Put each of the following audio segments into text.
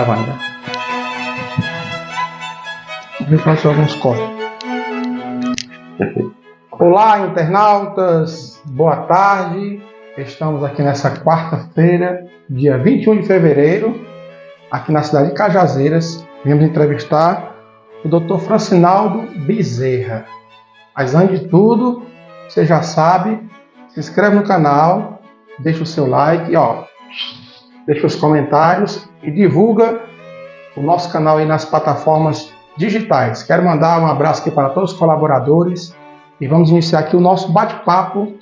Wanda. Vou fazer alguns cortes. Olá, internautas, boa tarde. Estamos aqui nessa quarta-feira, dia 21 de fevereiro, aqui na cidade de Cajazeiras. Viemos entrevistar o Dr. Francinaldo Bezerra. Mas antes de tudo, você já sabe, se inscreve no canal, deixa o seu like, deixa os comentários e divulga o nosso canal aí nas plataformas digitais. Quero mandar um abraço aqui para todos os colaboradores e vamos iniciar aqui o nosso bate-papo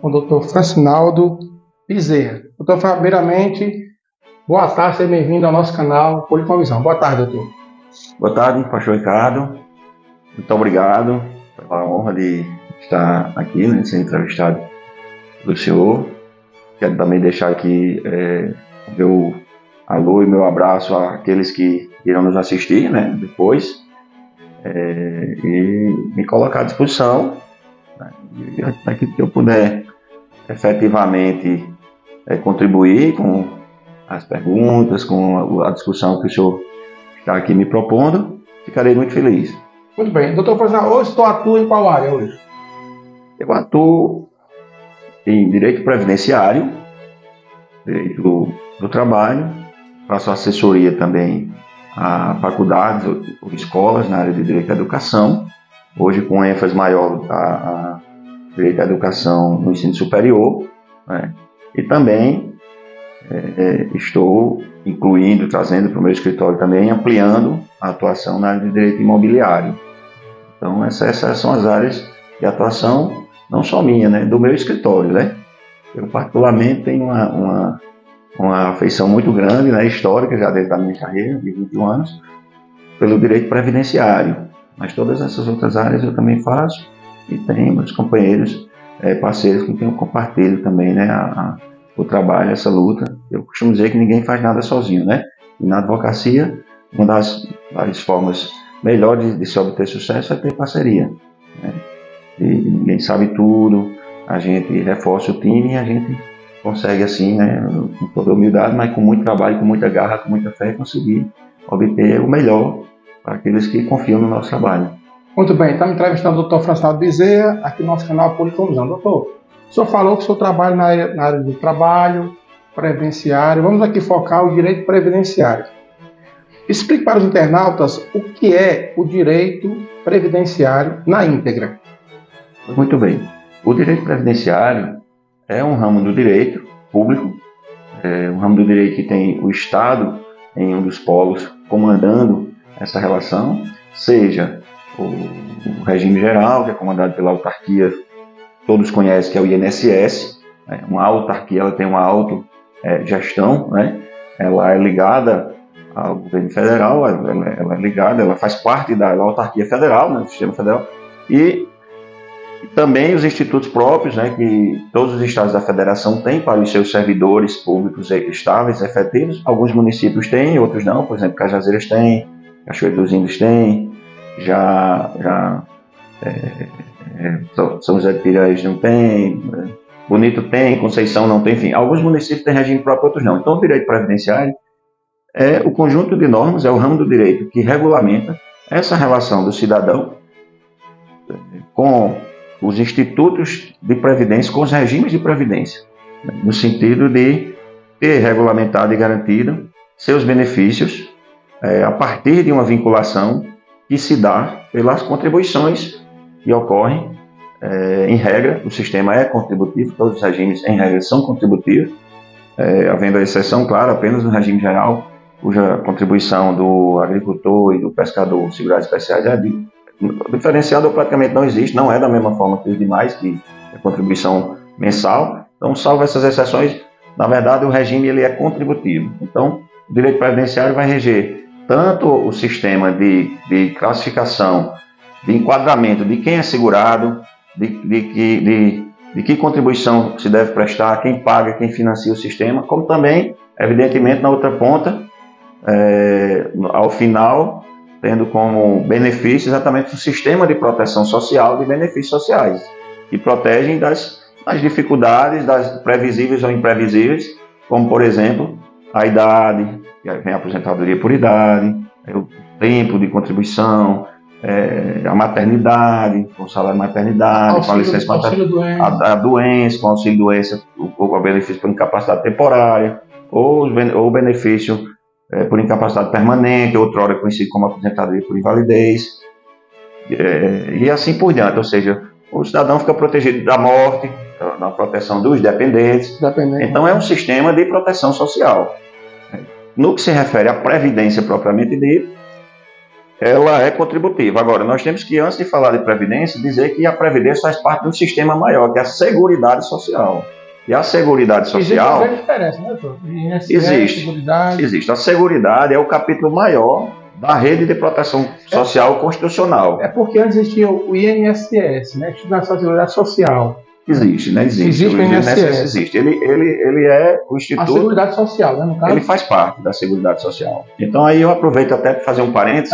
com o Dr. Francinaldo Bezerra. Doutor, primeiramente, boa tarde, seja bem-vindo ao nosso canal Policonvisão. Boa tarde, doutor. Boa tarde, pastor Ricardo. Muito obrigado pela honra de estar aqui, ser entrevistado pelo senhor. Quero também deixar aqui meu alô e meu abraço àqueles que irão nos assistir, depois, e me colocar à disposição, naquilo que eu puder efetivamente contribuir com as perguntas, com a discussão que o senhor está aqui me propondo, ficarei muito feliz. Muito bem. Doutor Francinaldo, hoje tu atua em qual área hoje? Eu atuo em direito previdenciário, direito do trabalho, faço assessoria também a faculdades ou escolas na área de direito à educação, hoje com ênfase maior a direito à educação no ensino superior, e também estou incluindo, trazendo para o meu escritório também, ampliando a atuação na área de direito imobiliário. Então essas são as áreas de atuação, não só minha, do meu escritório, Eu particularmente tenho uma afeição muito grande, histórica, já desde a minha carreira, de 21 anos, pelo direito previdenciário. Mas todas essas outras áreas eu também faço e tenho meus companheiros, parceiros com quem eu compartilho também, o trabalho, essa luta. Eu costumo dizer que ninguém faz nada sozinho, E na advocacia, uma das várias formas melhores de se obter sucesso é ter parceria, E ninguém sabe tudo, a gente reforça o time e a gente consegue assim, com toda humildade, mas com muito trabalho, com muita garra, com muita fé, conseguir obter o melhor para aqueles que confiam no nosso trabalho. Muito bem, estamos entrevistando o Dr. Francinaldo Bezerra aqui no nosso canal Policonvisão. Doutor, o senhor falou que o senhor trabalha na área do trabalho, previdenciário. Vamos aqui focar o direito previdenciário. Explique para os internautas o que é o direito previdenciário na íntegra. Muito bem. O direito previdenciário é um ramo do direito público, um ramo do direito que tem o Estado em um dos polos comandando essa relação, seja o regime geral, que é comandado pela autarquia, todos conhecem que é o INSS, uma autarquia, ela tem uma autogestão, ela é ligada ao governo federal, ela é ligada, ela faz parte da autarquia federal, do sistema federal, e também os institutos próprios, que todos os estados da federação têm para os seus servidores públicos estáveis, efetivos. Alguns municípios têm, outros não. Por exemplo, Cajazeiras tem, Cachoeiro dos Índios tem, São José de Piranhas não tem, Bonito tem, Conceição não tem, enfim. Alguns municípios têm regime próprio, outros não. Então, o direito previdenciário é o conjunto de normas, é o ramo do direito que regulamenta essa relação do cidadão com os institutos de previdência, com os regimes de previdência, no sentido de ter regulamentado e garantido seus benefícios a partir de uma vinculação que se dá pelas contribuições que ocorrem. Em regra, o sistema é contributivo, todos os regimes, em regra, são contributivos, havendo a exceção, claro, apenas no regime geral, cuja contribuição do agricultor e do pescador segurados especiais diferenciado praticamente não existe, não é da mesma forma que os demais, que é contribuição mensal. Então, salvo essas exceções, na verdade o regime ele é contributivo. Então, o direito previdenciário vai reger tanto o sistema de classificação, de enquadramento de quem é segurado, de que contribuição se deve prestar, quem paga, quem financia o sistema, como também, evidentemente, na outra ponta, ao final, tendo como benefício exatamente o sistema de proteção social de benefícios sociais, que protegem das dificuldades, das previsíveis ou imprevisíveis, como, por exemplo, a idade, e aí vem a aposentadoria por idade, o tempo de contribuição, a maternidade, com o salário de maternidade, com a licença maternidade, a doença, com o auxílio doença, o benefício por incapacidade temporária, ou o benefício por incapacidade permanente, outrora conhecido como aposentadoria por invalidez, e assim por diante. Ou seja, o cidadão fica protegido da morte, da proteção dos dependentes. Então é um sistema de proteção social. No que se refere à previdência propriamente dita, ela é contributiva. Agora, nós temos que, antes de falar de previdência, dizer que a previdência faz parte de um sistema maior, que é a Seguridade Social. E a Seguridade Social... Existe uma diferença, né, doutor? Existe. A Seguridade é o capítulo maior da rede de proteção social constitucional. É porque antes existia o INSS, né? Instituto Nacional de Seguridade Social. Existe, né? Existe o INSS. Existe. Ele é o Instituto... A Seguridade Social, né, no caso? Ele faz parte da Seguridade Social. Então aí eu aproveito até para fazer um parênteses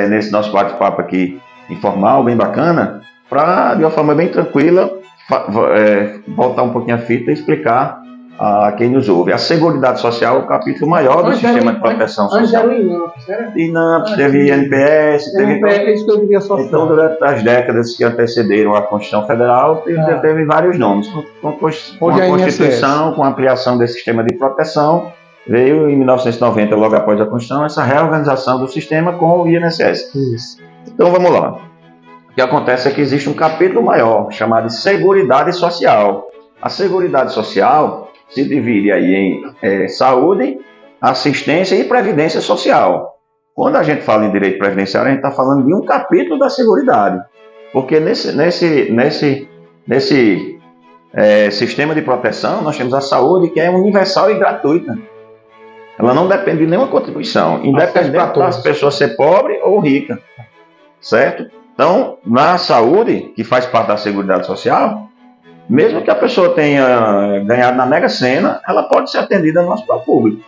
nesse nosso bate-papo aqui informal, bem bacana, para, de uma forma bem tranquila, voltar um pouquinho a fita e explicar a quem nos ouve. A Seguridade Social é o capítulo maior do sistema de proteção social. Antes era o INAMPS, né? INAMPS, teve INPS, então durante as décadas que antecederam a Constituição Federal, teve vários nomes. Com a Constituição, com a ampliação desse sistema de proteção, veio em 1990, logo após a Constituição, essa reorganização do sistema com o INSS. Isso. Então vamos lá. O que acontece é que existe um capítulo maior, chamado de Seguridade Social. A Seguridade Social se divide aí em saúde, assistência e previdência social. Quando a gente fala em direito previdenciário, a gente está falando de um capítulo da Seguridade, porque nesse sistema de proteção nós temos a saúde, que é universal e gratuita. Ela não depende de nenhuma contribuição, independente das pessoas ser pobre ou rica, certo? Então, na saúde, que faz parte da Seguridade Social, mesmo que a pessoa tenha ganhado na Mega Sena, ela pode ser atendida no hospital público.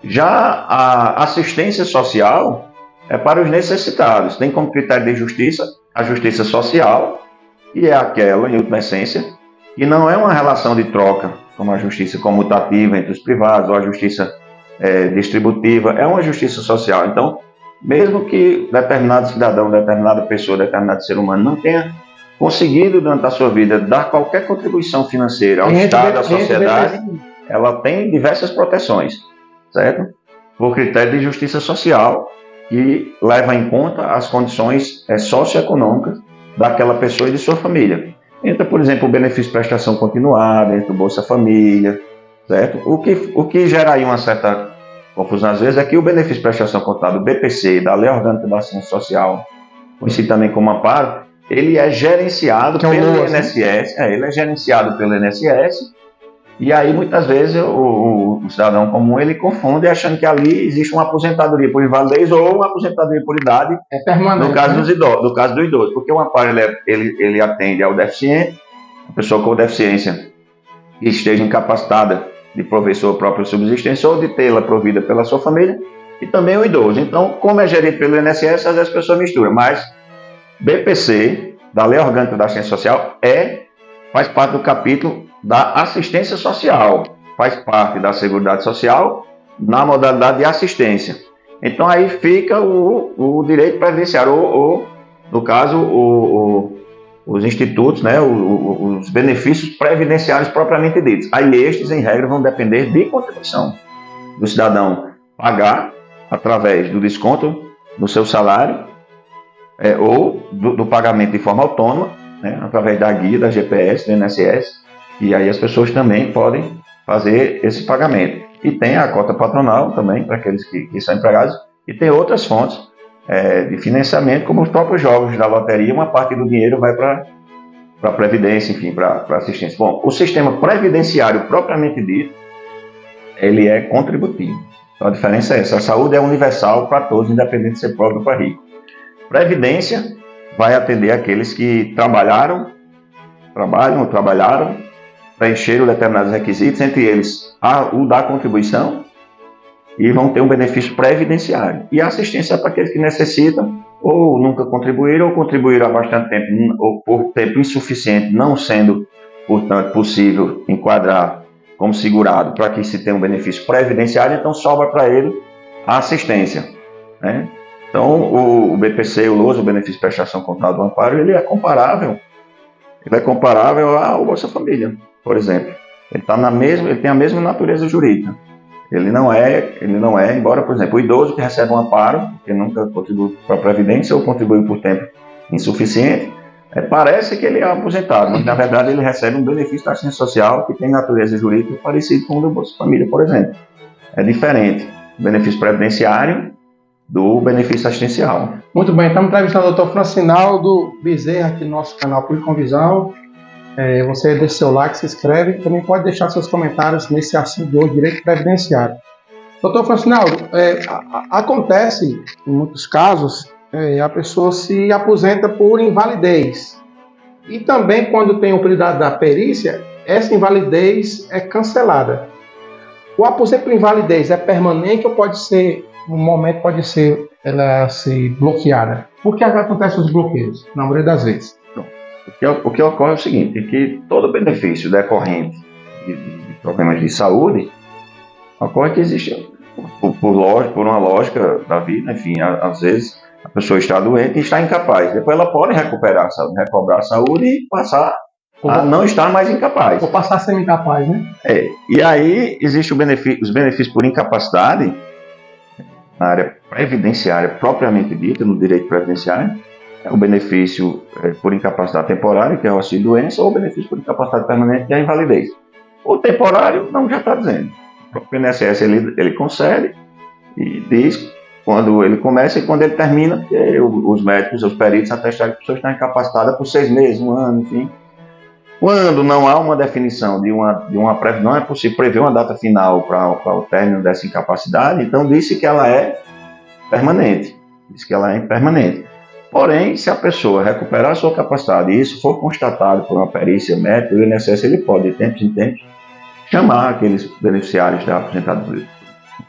Já a assistência social é para os necessitados. Tem como critério de justiça a justiça social, que é aquela, em última essência, que não é uma relação de troca, como a justiça comutativa entre os privados, ou a justiça distributiva, é uma justiça social. Então, mesmo que determinado cidadão, determinada pessoa, determinado ser humano não tenha conseguido durante a sua vida dar qualquer contribuição financeira ao Estado, à sociedade, ela tem diversas proteções, certo? Por critério de justiça social, que leva em conta as condições socioeconômicas daquela pessoa e de sua família. Entra, por exemplo, o benefício de prestação continuada, entra o Bolsa Família, certo? O que gera aí uma certa confusão às vezes é que o benefício de prestação continuada, do BPC, da Lei Orgânica da Assistência Social, conhecido também como amparo, ele é gerenciado pelo INSS, ele é gerenciado pelo INSS, e aí muitas vezes o cidadão comum ele confunde achando que ali existe uma aposentadoria por invalidez ou uma aposentadoria por idade, permanente, no caso dos idosos, no caso do idoso, porque o amparo ele atende ao deficiente, a pessoa com deficiência que esteja incapacitada de prover sua própria subsistência ou de tê-la provida pela sua família, e também o idoso. Então, como é gerido pelo INSS, às vezes as pessoas misturam, mas BPC, da Lei Orgânica da Assistência Social, faz parte do capítulo da assistência social, faz parte da Seguridade Social na modalidade de assistência. Então aí fica o direito previdenciário, ou no caso, os institutos, né, os benefícios previdenciários propriamente ditos. Aí estes, em regra, vão depender de contribuição do cidadão pagar através do desconto no seu salário, ou do pagamento de forma autônoma, né, através da guia, da GPS, do INSS, e aí as pessoas também podem fazer esse pagamento. E tem a cota patronal também, para aqueles que são empregados, e tem outras fontes de financiamento, como os próprios jogos da loteria, uma parte do dinheiro vai para a Previdência, enfim, para assistência. Bom, o sistema previdenciário propriamente dito, ele é contributivo. Então a diferença é essa, a saúde é universal para todos, independente de ser pobre ou para rico. Previdência vai atender aqueles que trabalharam, preencheram determinados requisitos, entre eles o da contribuição, e vão ter um benefício previdenciário. E a assistência é para aqueles que necessitam, ou nunca contribuíram, ou contribuíram há bastante tempo, ou por tempo insuficiente, não sendo, portanto, possível enquadrar como segurado para que se tenha um benefício previdenciário, então sobra para ele a assistência, né? Então, o BPC, o LOAS, o benefício de prestação contábil do amparo, ele é comparável ao Bolsa Família, por exemplo. Ele tem a mesma natureza jurídica. Ele não é, embora, por exemplo, o idoso que recebe um amparo, que nunca contribuiu para a Previdência ou contribuiu por tempo insuficiente, parece que ele é aposentado, mas na verdade ele recebe um benefício da assistência social que tem natureza jurídica parecido com o do Bolsa Família, por exemplo. É diferente o benefício previdenciário do benefício assistencial. Muito bem, estamos entrevistando o Dr. Francinaldo Bezerra aqui no nosso canal Política com Visão. Você deixa seu like, se inscreve, também pode deixar seus comentários nesse assunto de hoje, direito previdenciário. Doutor Francinaldo, acontece em muitos casos a pessoa se aposenta por invalidez. E também quando tem o período da perícia, essa invalidez é cancelada. O aposento por invalidez é permanente ou pode ser, no momento pode ser ela ser bloqueada? Por que acontecem os bloqueios, na maioria das vezes? O que ocorre é o seguinte, é que todo benefício decorrente de problemas de saúde ocorre que existe, por uma lógica da vida, enfim, às vezes a pessoa está doente e está incapaz. Depois ela pode recobrar a saúde e passar a não estar mais incapaz. Ou passar a ser incapaz, né? E aí existe os benefícios por incapacidade na área previdenciária propriamente dita, no direito previdenciário. O benefício por incapacidade temporária, que é o auxílio-doença, ou o benefício por incapacidade permanente, que é a invalidez. O temporário, não, já está dizendo. O próprio INSS ele concede e diz quando ele começa e quando ele termina, porque os médicos, os peritos atestaram que a pessoa está incapacitada por 6 meses, 1 ano, enfim. Quando não há uma definição não é possível prever uma data final para o término dessa incapacidade, então disse que ela é permanente. Porém, se a pessoa recuperar a sua capacidade e isso for constatado por uma perícia médica, o INSS ele pode, de tempos em tempos, chamar aqueles beneficiários da aposentadoria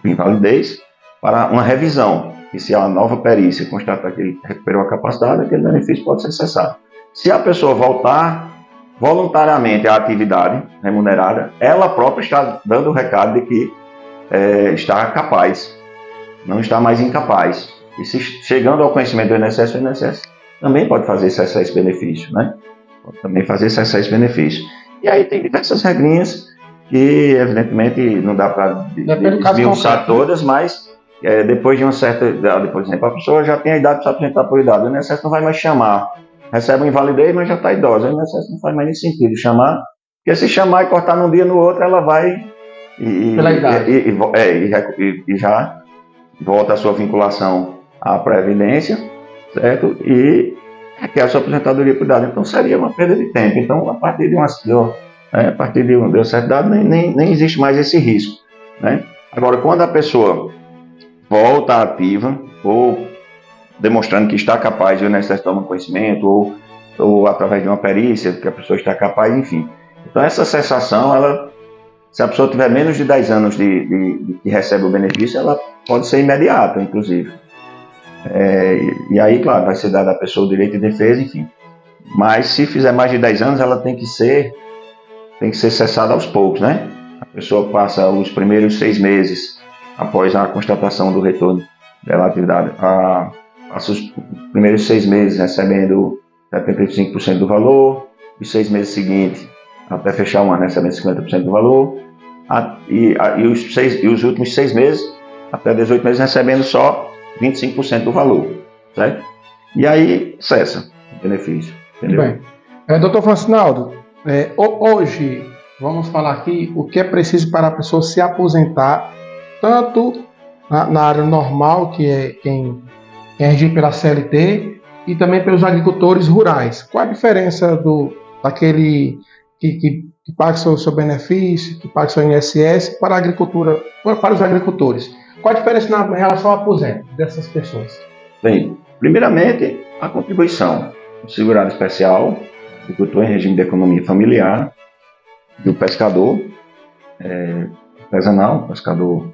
por invalidez para uma revisão. E se a nova perícia constatar que ele recuperou a capacidade, aquele benefício pode ser cessado. Se a pessoa voltar voluntariamente à atividade remunerada, ela própria está dando o recado de que está capaz, não está mais incapaz. E se chegando ao conhecimento do INSS, o INSS também pode fazer cessar esse benefício, né? E aí tem diversas regrinhas que, evidentemente, não dá para desmiuçar todas, mas depois de uma certa idade, por exemplo, a pessoa já tem a idade para se aposentar por idade, o INSS não vai mais chamar, recebe uma invalidez, mas já está idosa, o INSS não faz mais nem sentido chamar, porque se chamar e cortar num dia no outro, ela vai e já volta a sua vinculação à Previdência, certo? E requer a sua aposentadoria por idade. Então seria uma perda de tempo. Então, a partir de uma certa idade, nem existe mais esse risco, né? Agora, quando a pessoa volta ativa, ou demonstrando que está capaz, o INSS toma conhecimento, ou através de uma perícia, que a pessoa está capaz, enfim. Então, essa cessação, se a pessoa tiver menos de 10 anos de que recebe o benefício, ela pode ser imediata, inclusive. E aí, claro, vai ser dado à pessoa o direito de defesa, enfim. Mas se fizer mais de 10 anos, ela tem que ser cessada aos poucos, né? A pessoa passa os primeiros 6 meses após a constatação do retorno dela à atividade, passa os primeiros 6 meses recebendo 75% do valor, os 6 meses seguintes, até fechar um ano, recebendo 50% do valor, e os últimos 6 meses, até 18 meses, recebendo só 25% do valor, certo? E aí cessa o benefício, entendeu? Bem, doutor Francinaldo, hoje vamos falar aqui o que é preciso para a pessoa se aposentar, tanto na área normal, que é quem é regido pela CLT, e também pelos agricultores rurais. Qual a diferença daquele que paga o seu benefício, que paga o seu INSS para a agricultura, para os agricultores? Qual a diferença na relação ao aposento dessas pessoas? Bem, primeiramente, a contribuição do segurado especial, do agricultor em regime de economia familiar, do pescador artesanal, pescador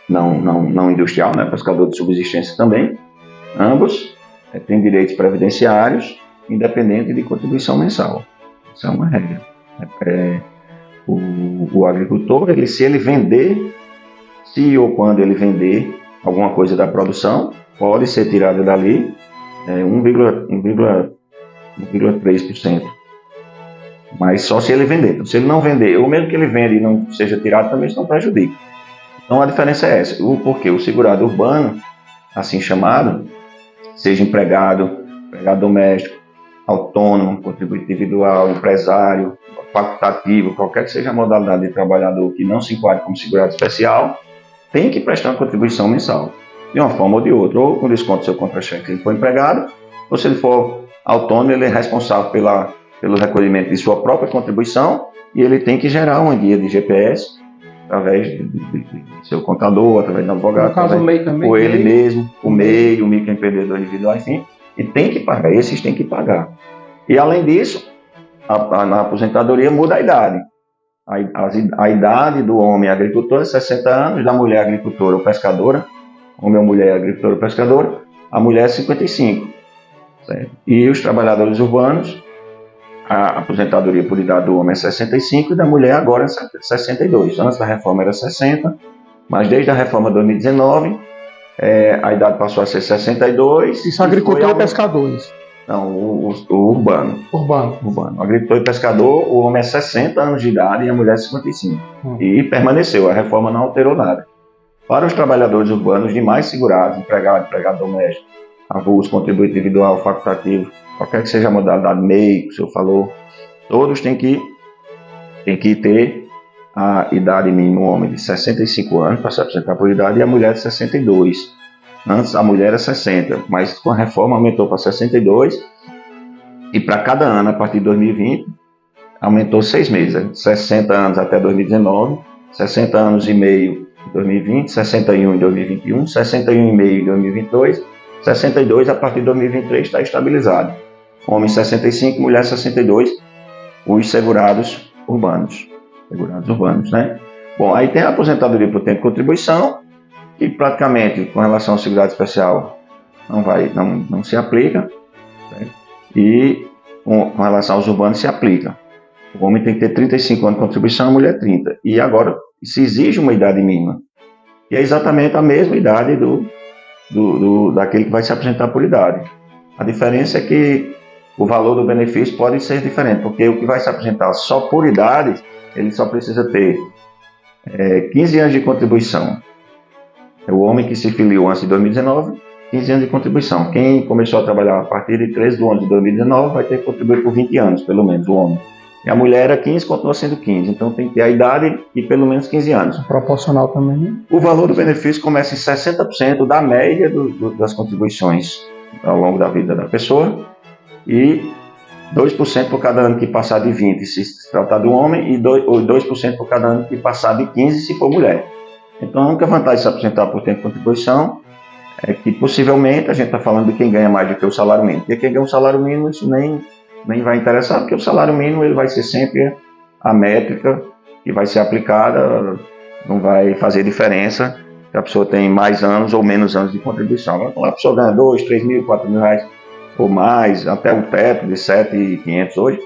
não industrial, né? Pescador de subsistência também. Ambos têm direitos previdenciários, independente de contribuição mensal. Isso é uma regra. o agricultor, se ele vender, se ou quando ele vender alguma coisa da produção, pode ser tirada dali 1,3%. Mas só se ele vender. Então, se ele não vender, ou mesmo que ele venda e não seja tirado, também isso não prejudica. Então a diferença é essa. Porque o segurado urbano, assim chamado, seja empregado doméstico, autônomo, contribuinte individual, empresário, facultativo, qualquer que seja a modalidade de trabalhador que não se enquadre como segurado especial, tem que prestar uma contribuição mensal, de uma forma ou de outra, ou com desconto do seu contra-cheque se ele for empregado, ou se ele for autônomo, ele é responsável pelo recolhimento de sua própria contribuição e ele tem que gerar uma guia de GPS através de seu contador, através do advogado, no caso, o MEI também, ou ele mesmo, o MEI, o microempreendedor individual, enfim, e tem que pagar, esses têm que pagar. E além disso, na aposentadoria muda a idade. A idade do homem agricultor é 60 anos, da mulher agricultora ou pescadora, homem ou mulher agricultora ou pescadora, a mulher é 55. Certo? E os trabalhadores urbanos, a aposentadoria por idade do homem é 65 e da mulher agora é 62. Antes da reforma era 60, mas desde a reforma de 2019, a idade passou a ser 62. Isso agricultor e pescadores? Não, o urbano. Urbano. O agricultor e pescador, o homem é 60 anos de idade e a mulher é 55. E permaneceu, a reforma não alterou nada. Para os trabalhadores urbanos demais segurados, empregado doméstico, avulso, contribuinte individual, facultativo, qualquer que seja a modalidade MEI, que o senhor falou, todos têm que ter a idade mínima, o homem de 65 anos para se aposentar por idade e a mulher de 62. Antes a mulher era 60, mas com a reforma aumentou para 62 e para cada ano, a partir de 2020, aumentou 6 meses, 60 anos até 2019, 60 anos e meio em 2020, 61 em 2021, 61 e meio em 2022, 62 a partir de 2023 está estabilizado. Homem 65, mulher 62, os segurados urbanos, né? Bom, aí tem a aposentadoria por tempo de contribuição, que praticamente, com relação ao segurado especial, não se aplica, certo? E com relação aos urbanos se aplica. O homem tem que ter 35 anos de contribuição, a mulher 30. E agora se exige uma idade mínima, que é exatamente a mesma idade daquele que vai se aposentar por idade. A diferença é que o valor do benefício pode ser diferente, porque o que vai se aposentar só por idade, ele só precisa ter 15 anos de contribuição. É o homem que se filiou antes de 2019, 15 anos de contribuição. Quem começou a trabalhar a partir de 13 de 11 de 2019 vai ter que contribuir por 20 anos, pelo menos, o homem. E a mulher era 15, continua sendo 15. Então tem que ter a idade e pelo menos 15 anos. Proporcional também, né? O valor do benefício começa em 60% da média das contribuições ao longo da vida da pessoa e 2% por cada ano que passar de 20 se tratar de um homem e 2% por cada ano que passar de 15 se for mulher. Então a única vantagem de se aposentar por tempo de contribuição é que possivelmente a gente está falando de quem ganha mais do que o salário mínimo. Porque quem ganha um salário mínimo isso nem vai interessar, porque o salário mínimo ele vai ser sempre a métrica que vai ser aplicada, não vai fazer diferença se a pessoa tem mais anos ou menos anos de contribuição. Quando a pessoa ganha 2, 3 mil, 4 mil reais ou mais, até o teto de 7.500 hoje,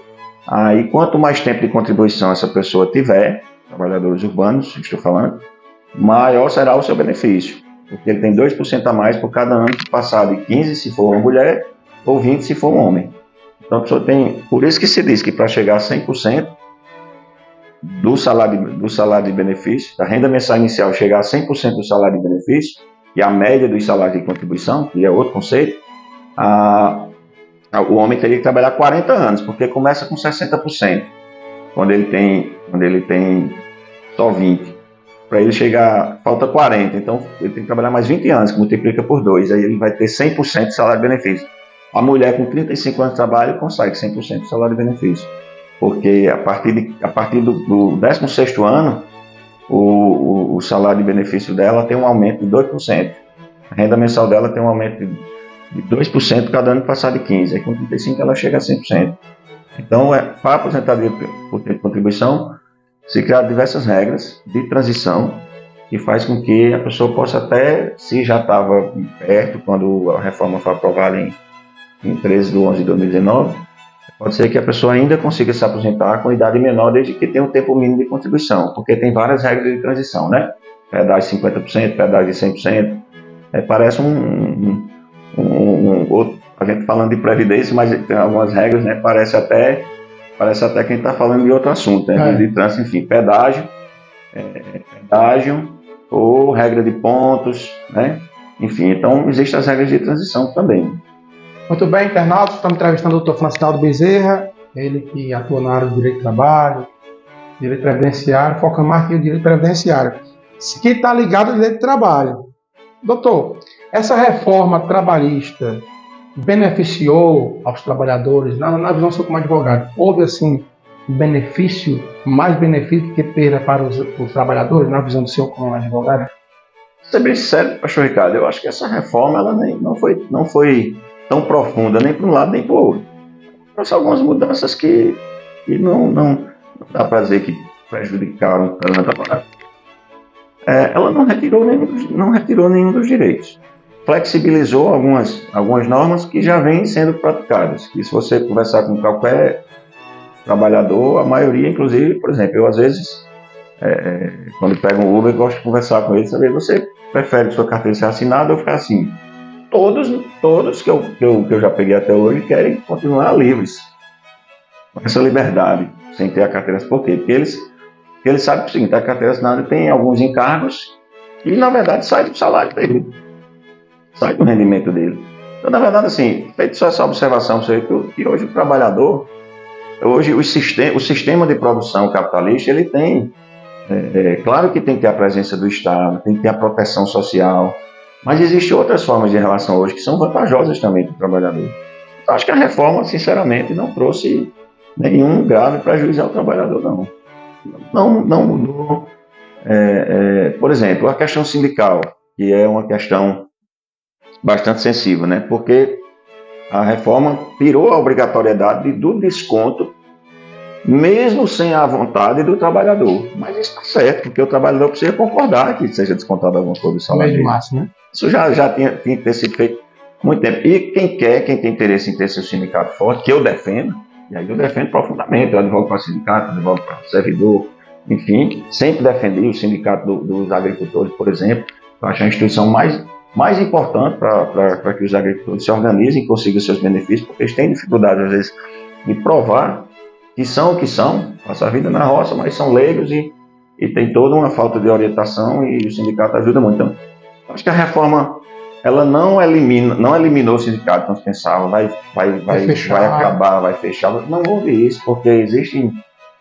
aí quanto mais tempo de contribuição essa pessoa tiver, trabalhadores urbanos, estou falando, maior será o seu benefício, porque ele tem 2% a mais por cada ano que passar de 15 se for uma mulher ou 20 se for um homem. Então a pessoa tem, por isso que se diz que para chegar a 100% do salário de benefício, da renda mensal inicial chegar a 100% do salário de benefício, e a média dos salários de contribuição, que é outro conceito, o homem teria que trabalhar 40 anos, porque começa com 60%, quando ele tem só 20%. Para ele chegar, falta 40%, então ele tem que trabalhar mais 20 anos, que multiplica por 2, aí ele vai ter 100% de salário de benefício. A mulher com 35 anos de trabalho consegue 100% de salário de benefício, porque a partir do 16º ano, o salário de benefício dela tem um aumento de 2%. A renda mensal dela tem um aumento de 2% cada ano que passar de 15%. Aí com 35 ela chega a 100%. Então, para a aposentadoria por tempo de contribuição, se criaram diversas regras de transição que faz com que a pessoa possa até, se já estava perto, quando a reforma foi aprovada em 13 de 11 de 2019, Pode ser que a pessoa ainda consiga se aposentar com idade menor, desde que tenha um tempo mínimo de contribuição, porque tem várias regras de transição, né? Pedágio de 50%, pedágio de 100%. Parece a gente falando de previdência, mas tem algumas regras, né? Parece até que a gente está falando de outro assunto, né? De trânsito, enfim, pedágio ou regra de pontos, né? Enfim, então existem as regras de transição também. Muito bem, internautas, estamos entrevistando o Dr. Francinaldo Bezerra, ele que atua na área do direito do trabalho, direito previdenciário, foca mais que o direito previdenciário, que está ligado ao direito do trabalho. Doutor, essa reforma trabalhista beneficiou aos trabalhadores, na visão sua como advogado, houve assim mais benefício que perda para os trabalhadores, na visão do senhor como advogado? Ser bem sincero, pastor Ricardo, eu acho que essa reforma ela não foi tão profunda, nem para um lado nem para o outro. Trouxe algumas mudanças que não dá para dizer que prejudicaram tanto. Ela não retirou nenhum dos direitos. Flexibilizou algumas normas que já vêm sendo praticadas. E se você conversar com qualquer trabalhador, a maioria, inclusive, por exemplo, eu às vezes, quando pego um Uber, gosto de conversar com ele, saber, você prefere que sua carteira seja assinada ou ficar assim? Todos que eu já peguei até hoje querem continuar livres, com essa liberdade, sem ter a carteira. Por quê? Porque eles sabem que o seguinte, a carteira assinada tem alguns encargos e, na verdade, sai do salário dele, sai do rendimento dele. Então, na verdade, assim, feito só essa observação, que hoje o trabalhador, o sistema de produção capitalista, ele tem, claro que tem que ter a presença do Estado, tem que ter a proteção social, mas existem outras formas de relação hoje que são vantajosas também para o trabalhador. Então, acho que a reforma, sinceramente, não trouxe nenhum grave prejuízo ao trabalhador, não. Não mudou. Por exemplo, a questão sindical, que é uma questão bastante sensível, né? Porque a reforma tirou a obrigatoriedade do desconto, mesmo sem a vontade do trabalhador. Mas isso está certo, porque o trabalhador precisa concordar que seja descontado alguma coisa do salário dele. Né? Isso já tinha que ter sido feito há muito tempo. E quem tem interesse em ter seu sindicato forte, que eu defendo, e aí eu defendo profundamente, eu advogo para o sindicato, advogo para o servidor, enfim, sempre defendi o sindicato dos agricultores, por exemplo. Eu acho a instituição mais importante para que os agricultores se organizem e consigam seus benefícios, porque eles têm dificuldade, às vezes, de provar que são o que são, passam a vida na roça, mas são leigos e tem toda uma falta de orientação, e o sindicato ajuda muito. Então, acho que a reforma ela não eliminou o sindicato, como se pensava, vai acabar, vai fechar. Não houve isso, porque existem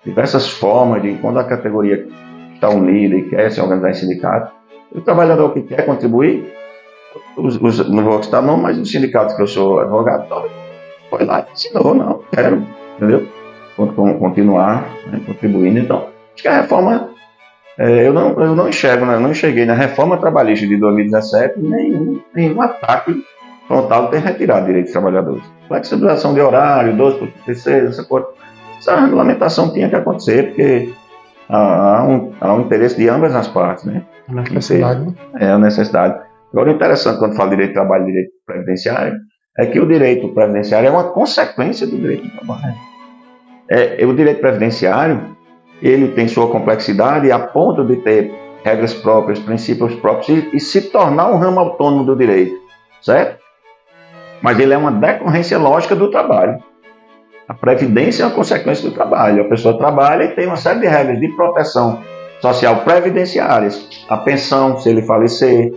diversas formas de, quando a categoria está unida e quer se organizar em sindicato, o trabalhador que quer contribuir, não vou citar não, mas os sindicatos que eu sou advogado, foi lá e ensinou, não, quero, entendeu? Continuar, né, contribuindo. Então, acho que a reforma, eu não enxerguei na reforma trabalhista de 2017 nenhum ataque frontal ter retirado direitos dos trabalhadores. Flexibilização de horário, 12 por 36, essa regulamentação tinha que acontecer, porque há um interesse de ambas as partes, né? A necessidade, né? A necessidade. Agora, o interessante quando fala de direito de trabalho e direito previdenciário é que o direito previdenciário é uma consequência do direito do trabalho. O direito previdenciário, ele tem sua complexidade a ponto de ter regras próprias, princípios próprios e se tornar um ramo autônomo do direito, certo? Mas ele é uma decorrência lógica do trabalho. A previdência é uma consequência do trabalho. A pessoa trabalha e tem uma série de regras de proteção social previdenciárias. A pensão, se ele falecer,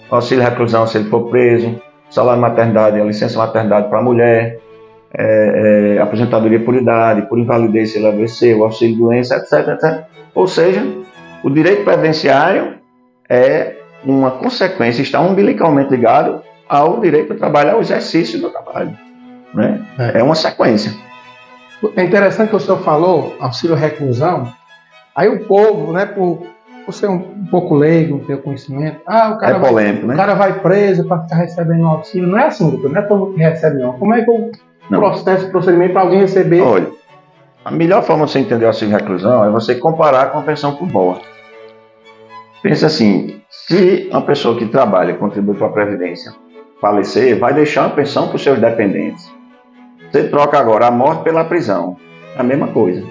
o auxílio reclusão, se ele for preso, salário maternidade, a licença maternidade para a mulher, aposentadoria por idade, por invalidez, se ele adoecer, o auxílio doença, etc. Ou seja, o direito previdenciário é uma consequência, está umbilicalmente ligado ao direito ao trabalho, ao exercício do trabalho, né? É uma sequência. É interessante que o senhor falou, auxílio reclusão, aí o povo, né, por ser um pouco leigo, não ter conhecimento, o cara polêmico, né? O cara vai preso para ficar recebendo auxílio. Não é assim, doutor, não é todo mundo que recebe, não. Como é que o procedimento para alguém receber? Olha, a melhor forma de você entender o auxílio reclusão é você comparar com a pensão por morte. Pensa assim, se uma pessoa que trabalha e contribui para a Previdência falecer, vai deixar uma pensão para os seus dependentes. Você troca agora a morte pela prisão. É a mesma coisa.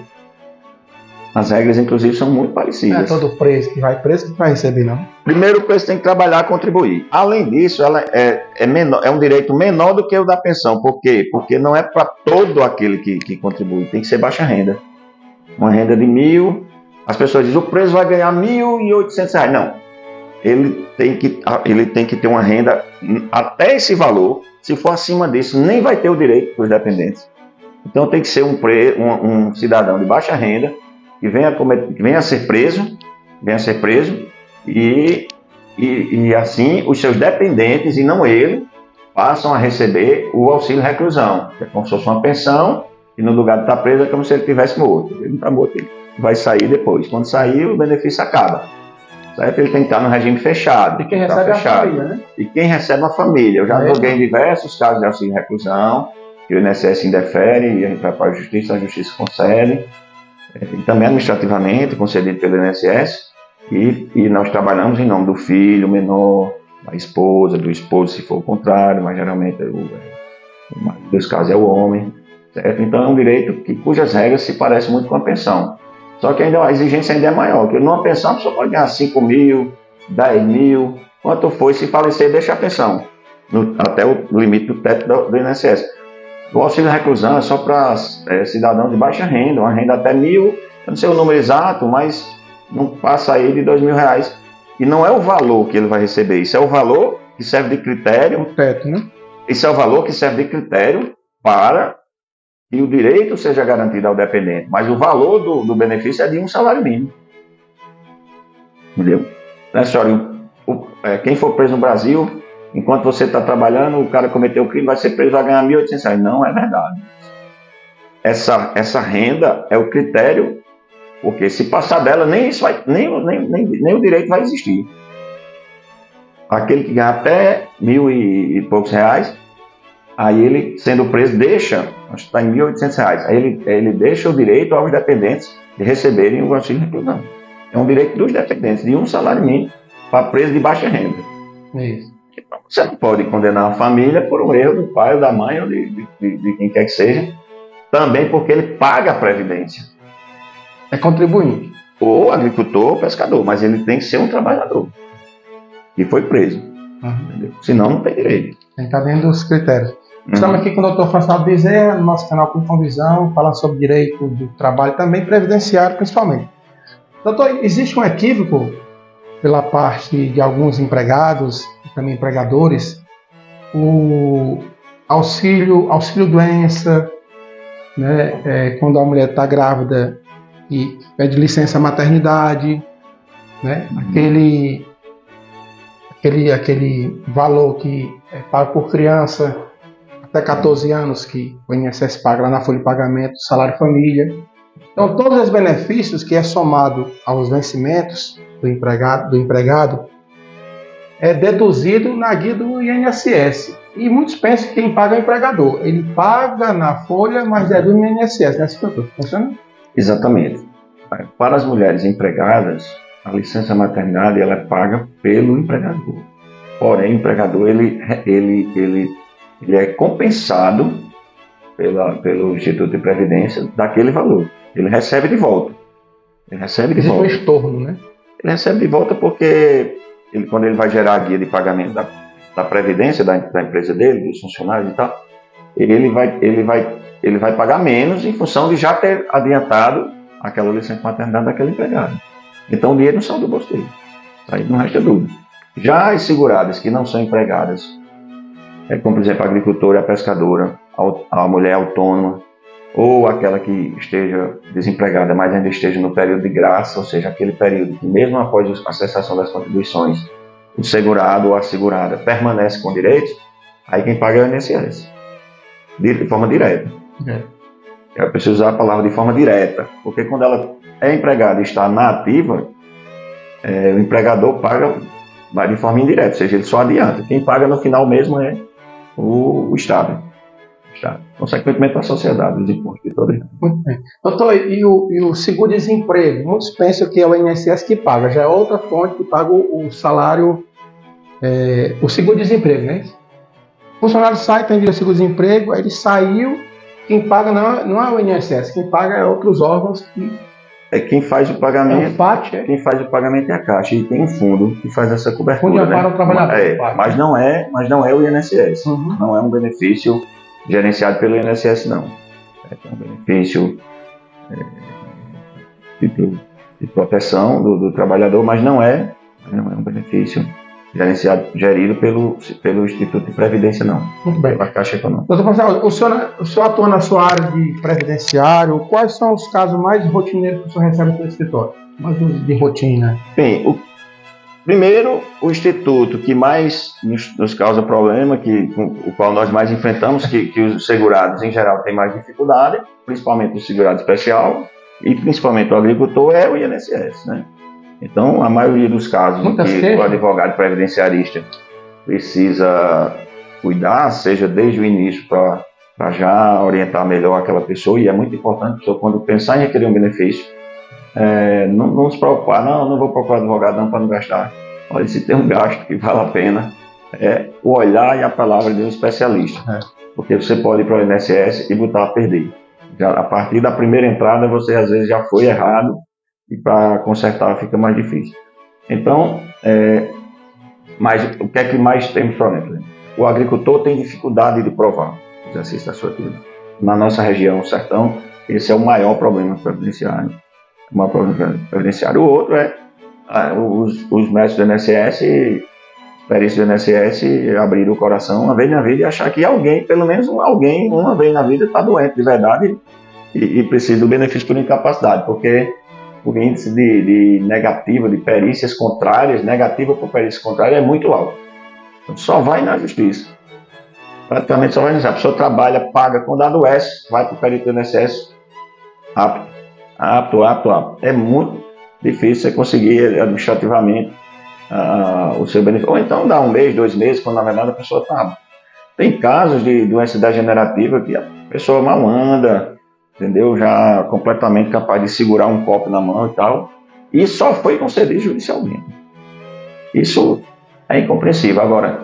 As regras, inclusive, são muito parecidas. Não é todo preso que vai receber, não? Primeiro, o preso tem que trabalhar e contribuir. Além disso, ela é um direito menor do que o da pensão. Por quê? Porque não é para todo aquele que contribui. Tem que ser baixa renda. Uma renda de 1.000. As pessoas dizem, o preso vai ganhar R$1.800. Não. Ele tem que ter uma renda até esse valor. Se for acima disso, nem vai ter o direito para os dependentes. Então tem que ser um cidadão de baixa renda que venha a ser preso e assim os seus dependentes, e não ele, passam a receber o auxílio reclusão, que é como se fosse uma pensão, e no lugar de estar preso é como se ele estivesse morto. Ele não está morto, ele vai sair depois. Quando sair, o benefício acaba. Certo? Ele tem que estar no regime fechado. E quem recebe fechado. A família, né? E quem recebe a família. Eu já joguei em diversos casos de auxílio reclusão, que o INSS indefere, e a gente vai para a justiça concede. E também administrativamente, concedido pelo INSS, e nós trabalhamos em nome do filho menor, da esposa, do esposo, se for o contrário, mas geralmente o marido dos casos é o homem. Certo? Então é um direito cujas regras se parecem muito com a pensão. Só que ainda a exigência ainda é maior, porque numa pensão a pessoa pode ganhar 5.000, 10.000, quanto for, se falecer, deixa a pensão, até o limite do teto do INSS. O auxílio reclusão é só para cidadãos de baixa renda, uma renda até 1.000, eu não sei o número exato, mas não passa aí de R$2.000. E não é o valor que ele vai receber, isso é o valor que serve de critério. O teto, né? Isso é o valor que serve de critério para que o direito seja garantido ao dependente, mas o valor do benefício é de um salário mínimo. Entendeu? Né, senhora? Quem for preso no Brasil, enquanto você está trabalhando, o cara cometeu o crime, vai ser preso, vai ganhar R$1.800. Não é verdade. Essa renda é o critério, porque se passar dela, nem o direito vai existir. Aquele que ganha até R$1.000 e poucos, aí ele, sendo preso, deixa, acho que está em R$1.800, aí ele deixa o direito aos dependentes de receberem o auxílio reclusão. É um direito dos dependentes, de um salário mínimo para preso de baixa renda. Isso. Você não pode condenar a família por um erro do pai ou da mãe ou de quem quer que seja, também porque ele paga a previdência. É contribuinte. Ou agricultor ou pescador, mas ele tem que ser um trabalhador que foi preso. Entendeu? Senão não tem direito. Tem que estar dentro dos critérios. Estamos aqui com o Dr. François Bezerra, no nosso canal Com Visão, falando sobre direito do trabalho, também previdenciário principalmente. Doutor, existe um equívoco pela parte de alguns empregados e também empregadores, o auxílio doença, né, quando a mulher está grávida e pede licença maternidade, né, aquele valor que é pago por criança até 14 anos, que o INSS paga lá na folha de pagamento, salário família. Então, todos os benefícios que é somado aos vencimentos do empregado é deduzido na guia do INSS. E muitos pensam que quem paga é o empregador. Ele paga na folha, mas deduz no INSS, né? Funciona? Exatamente. Para as mulheres empregadas, a licença maternidade ela é paga pelo empregador. Porém, o empregador ele é compensado pelo Instituto de Previdência daquele valor. Ele recebe de volta. Existe um estorno, né? Ele recebe de volta porque quando ele vai gerar a guia de pagamento da Previdência da empresa dele, dos funcionários e tal, ele vai pagar menos em função de já ter adiantado aquela licença maternidade daquele empregado. Então o dinheiro não sai do bolso dele. Aí não resta dúvida. Já as seguradas que não são empregadas, como por exemplo a agricultora, a pescadora, a mulher autônoma, ou aquela que esteja desempregada, mas ainda esteja no período de graça, ou seja, aquele período que mesmo após a cessação das contribuições, o segurado ou a segurada permanece com direitos, aí quem paga é o INSS, de forma direta. Eu preciso usar a palavra de forma direta, porque quando ela é empregada e está na ativa, o empregador paga de forma indireta, ou seja, ele só adianta. Quem paga no final mesmo é o Estado. Consequentemente, a sociedade, os impostos de todo mundo. Muito bem. Doutor, e o seguro-desemprego? Muitos pensam que é o INSS que paga, já é outra fonte que paga o salário, o seguro-desemprego, né? O funcionário sai, tem direito ao seguro-desemprego, aí ele saiu, quem paga não é o INSS, quem paga é outros órgãos que... Quem faz o pagamento. É o FAT, Quem faz o pagamento é a Caixa e tem um fundo que faz essa cobertura. Fundo de amparo ao trabalhador. Mas não é o INSS. Uhum. Não é um benefício gerenciado pelo INSS, não. É um benefício de proteção do trabalhador, mas não é um benefício gerido pelo Instituto de Previdência, não. Muito bem. Pela Caixa Econômica. Doutor Marcelo, o senhor atua na sua área de previdenciário. Quais são os casos mais rotineiros que o senhor recebe pelo escritório? Mais de rotina. Bem, primeiro, o Instituto que mais nos causa problema, o qual nós mais enfrentamos, que os segurados, em geral, têm mais dificuldade, principalmente o segurado especial, e principalmente o agricultor, é o INSS, né? Então, a maioria dos casos em que o advogado previdenciarista precisa cuidar, seja desde o início para já orientar melhor aquela pessoa, e é muito importante a pessoa, quando pensar em requerer um benefício, não se preocupar, não vou procurar advogado não para não gastar. Olha, se tem um gasto que vale a pena, é o olhar e a palavra de um especialista, porque você pode ir para o INSS e botar a perder. Já, a partir da primeira entrada, você às vezes já foi errado, e para consertar fica mais difícil. Então, mas o que é que mais temos problema? O agricultor tem dificuldade de provar o exercício da sua atividade. Na nossa região, o sertão, esse é o maior problema previdenciário. O outro é os médicos do INSS, experiência do INSS, abrir o coração uma vez na vida e achar que alguém, pelo menos alguém, uma vez na vida, está doente de verdade e precisa do benefício por incapacidade, porque o índice de negativa, de perícias contrárias, negativa por perícia contrária, é muito alto. Então, só vai na justiça. Praticamente só vai na justiça. A pessoa trabalha, paga, quando adoece, vai para o perito do INSS, apto. É muito difícil você conseguir administrativamente o seu benefício. Ou então dá 1 mês, 2 meses, quando na verdade a pessoa está. Tem casos de doença degenerativa que a pessoa mal anda, entendeu? Já completamente capaz de segurar um copo na mão e tal, e só foi concedido judicialmente. Isso é incompreensível. Agora,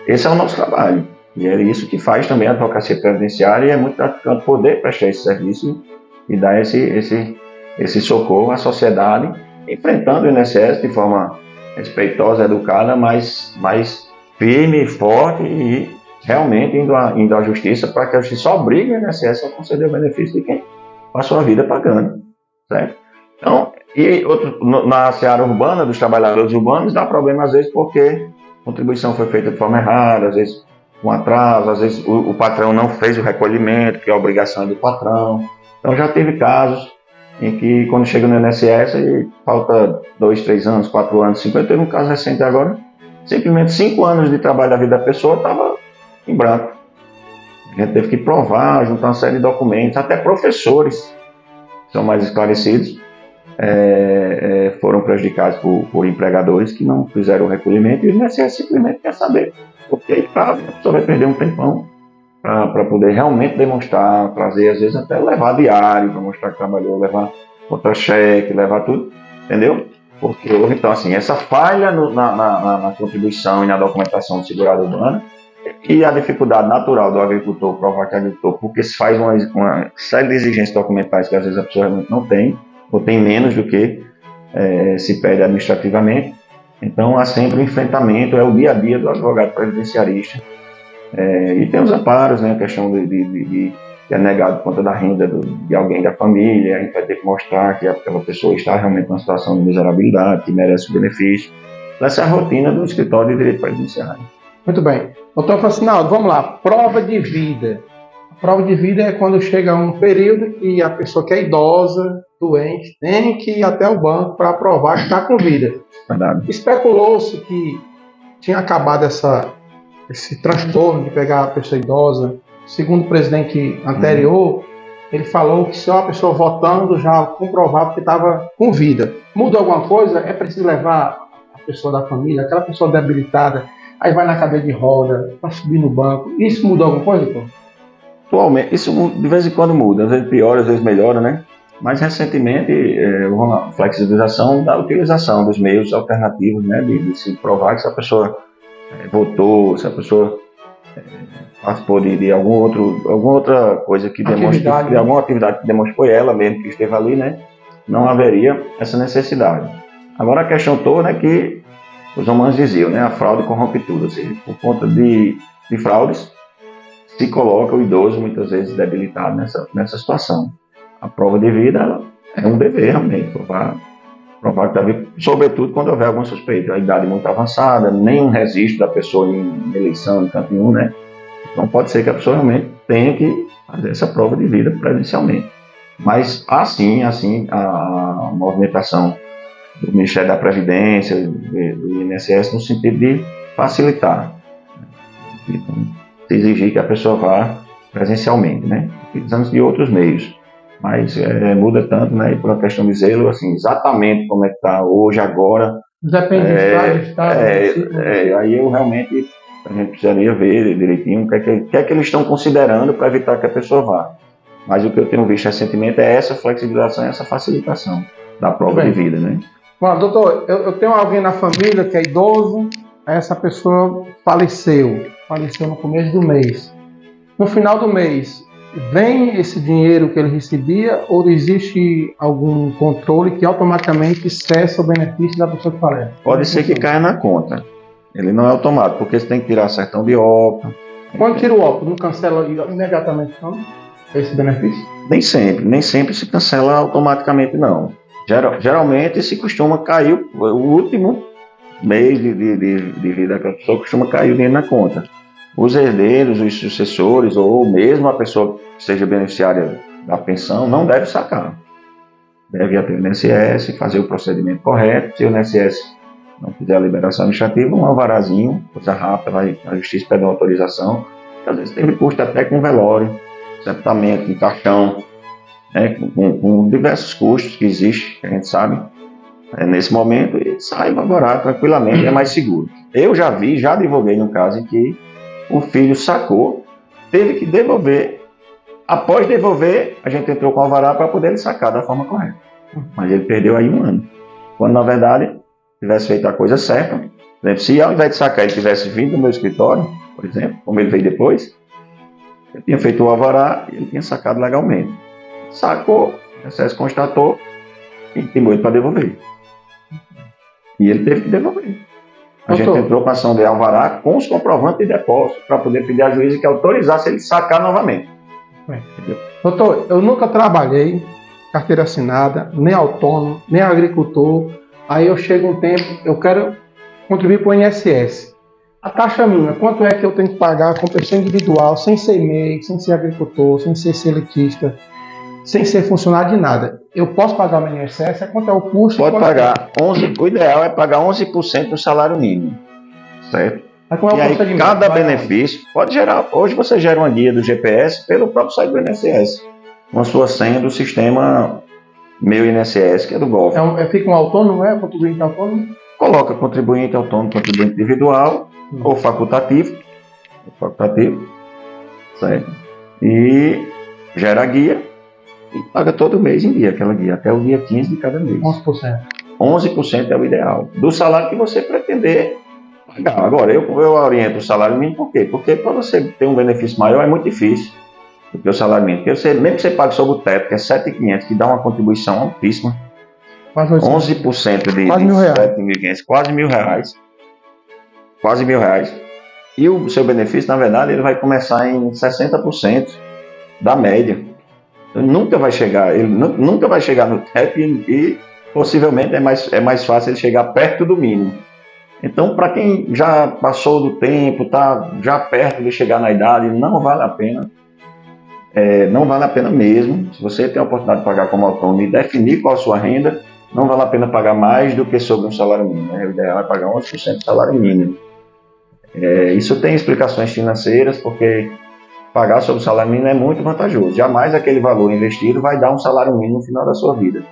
esse é o nosso trabalho, e é isso que faz também a advocacia previdenciária, e é muito gratificante poder prestar esse serviço e dar esse socorro à sociedade, enfrentando o INSS de forma respeitosa, educada, mas firme, forte e realmente indo à justiça para que a justiça obrigue o INSS a conceder o benefício de quem passou a vida pagando, certo? Então, na seara urbana, dos trabalhadores urbanos, dá problema às vezes porque a contribuição foi feita de forma errada, às vezes com atraso, às vezes o patrão não fez o recolhimento, que é a obrigação do patrão. Então já teve casos em que quando chega no INSS e falta 2, 3 anos, 4 anos, 5 anos, teve um caso recente agora, simplesmente 5 anos de trabalho da vida da pessoa estava em branco. A gente teve que provar, juntar uma série de documentos, até professores são mais esclarecidos, foram prejudicados por empregadores que não fizeram o recolhimento, e o INSS simplesmente quer saber, porque a pessoa vai perder um tempão para poder realmente demonstrar, trazer, às vezes até levar diário para mostrar que trabalhou, levar contra-cheque, levar tudo, entendeu? Porque houve, então, assim, essa falha na contribuição e na documentação do segurado urbano, e a dificuldade natural do agricultor provar que é agricultor, porque se faz uma série de exigências documentais que às vezes a pessoa realmente não tem, ou tem menos do que se pede administrativamente. Então há sempre um enfrentamento, é o dia a dia do advogado previdenciarista. E tem os amparos, né, a questão de é negado por conta da renda de alguém da família, a gente vai ter que mostrar que aquela pessoa está realmente numa situação de miserabilidade, que merece o benefício. Essa é a rotina do escritório de direito previdenciário. Muito bem. Doutor Francinaldo, vamos lá. Prova de vida. A prova de vida é quando chega um período que a pessoa que é idosa, doente, tem que ir até o banco para provar que está com vida. Verdade. Especulou-se que tinha acabado esse transtorno de pegar a pessoa idosa. Segundo o presidente anterior, ele falou que só a pessoa votando já comprovava que estava com vida. Mudou alguma coisa? É preciso levar a pessoa da família, aquela pessoa debilitada, aí vai na cadeira de roda, para subir no banco. Isso mudou alguma coisa, pô? Atualmente, isso de vez em quando muda, às vezes piora, às vezes melhora, né? Mas recentemente houve uma flexibilização da utilização dos meios alternativos, né? De se provar que se a pessoa votou, se a pessoa participou de alguma outra coisa que demonstre, de alguma atividade que demonstre, foi ela mesmo que esteve ali, né? Não haveria essa necessidade. Agora a questão toda é que os romanos diziam, né? A fraude corrompe tudo, ou seja, por conta de fraudes, se coloca o idoso muitas vezes debilitado nessa situação. A prova de vida ela é um dever realmente, provar que está vivo, sobretudo quando houver alguma suspeita, a idade muito avançada, nenhum registro da pessoa em eleição, em canto nenhum, né? Então pode ser que a pessoa realmente tenha que fazer essa prova de vida presencialmente. Mas assim a movimentação do Ministério da Previdência, do INSS, no sentido de facilitar, então, se exigir que a pessoa vá presencialmente, né? Utilizando de outros meios. Mas muda tanto, né? Por uma questão de zelo, assim, exatamente como é que está hoje, agora. Depende do estado. Aí eu realmente, a gente precisaria ver direitinho o que é que eles estão considerando para evitar que a pessoa vá. Mas o que eu tenho visto recentemente é essa flexibilização, essa facilitação da prova de vida, né? Bom, doutor, eu tenho alguém na família que é idoso, essa pessoa faleceu no começo do mês. No final do mês, vem esse dinheiro que ele recebia ou existe algum controle que automaticamente cessa o benefício da pessoa que falece? Pode ser que caia na conta. Ele não é automático, porque você tem que tirar certão de óbito. Quando tira o óbito, não cancela imediatamente não, esse benefício? Nem sempre se cancela automaticamente não. Geralmente se costuma cair o último mês de vida da pessoa, costuma cair o dinheiro na conta. Os herdeiros, os sucessores, ou mesmo a pessoa que seja beneficiária da pensão, não deve sacar. Deve ir até o INSS, fazer o procedimento correto. Se o INSS não fizer a liberação administrativa, um alvarazinho, coisa rápida, a justiça pede uma autorização. Às vezes tem custo até com velório, sepultamento, com caixão, né, com diversos custos que existem, que a gente sabe, nesse momento, e sai agora tranquilamente, é mais seguro. Eu já divulguei num caso em que o filho sacou, teve que devolver. Após devolver, a gente entrou com o alvará para poder ele sacar da forma correta. Mas ele perdeu aí 1 ano. Quando, na verdade, tivesse feito a coisa certa, se ao invés de sacar ele tivesse vindo no meu escritório, por exemplo, como ele veio depois, eu tinha feito o alvará e ele tinha sacado legalmente. Sacou, o INSS constatou e intimou ele para devolver. E ele teve que devolver. A gente entrou com a ação de alvará com os comprovantes de depósito para poder pedir a juíza que autorizasse ele sacar novamente. Doutor, eu nunca trabalhei carteira assinada, nem autônomo, nem agricultor. Aí eu chego um tempo, eu quero contribuir para o INSS. A taxa mínima, quanto é que eu tenho que pagar com pessoa individual, sem ser MEI, sem ser agricultor, sem ser seletista, sem ser funcionário de nada? Eu posso pagar o meu INSS? Quanto é o custo? Pode pagar 11%, o ideal é pagar 11% do salário mínimo, certo? E aí cada benefício pode gerar. Hoje você gera uma guia do GPS pelo próprio site do INSS, com a sua senha do sistema Meu INSS, que é do Golf. Fica um autônomo, contribuinte autônomo? Coloca contribuinte autônomo, contribuinte individual ou facultativo, certo? E gera a guia e paga todo mês em dia aquela guia, até o dia 15 de cada mês. 11%. 11% é o ideal do salário que você pretender pagar. Agora, eu oriento o salário mínimo por quê? Porque para você ter um benefício maior é muito difícil do que o salário mínimo. Porque mesmo que você pague sobre o teto, que é 7.500, que dá uma contribuição altíssima, 11% de 7.500, quase R$1.000. Quase R$1.000. E o seu benefício, na verdade, ele vai começar em 60% da média. Ele nunca vai chegar no teto e possivelmente é mais fácil ele chegar perto do mínimo. Então, para quem já passou do tempo, está já perto de chegar na idade, não vale a pena. Não vale a pena mesmo. Se você tem a oportunidade de pagar como autônomo e definir qual a sua renda, não vale a pena pagar mais do que sobre um salário mínimo. O ideal é pagar 11% do salário mínimo. Isso tem explicações financeiras, porque pagar sobre o salário mínimo é muito vantajoso. Jamais aquele valor investido vai dar um salário mínimo no final da sua vida,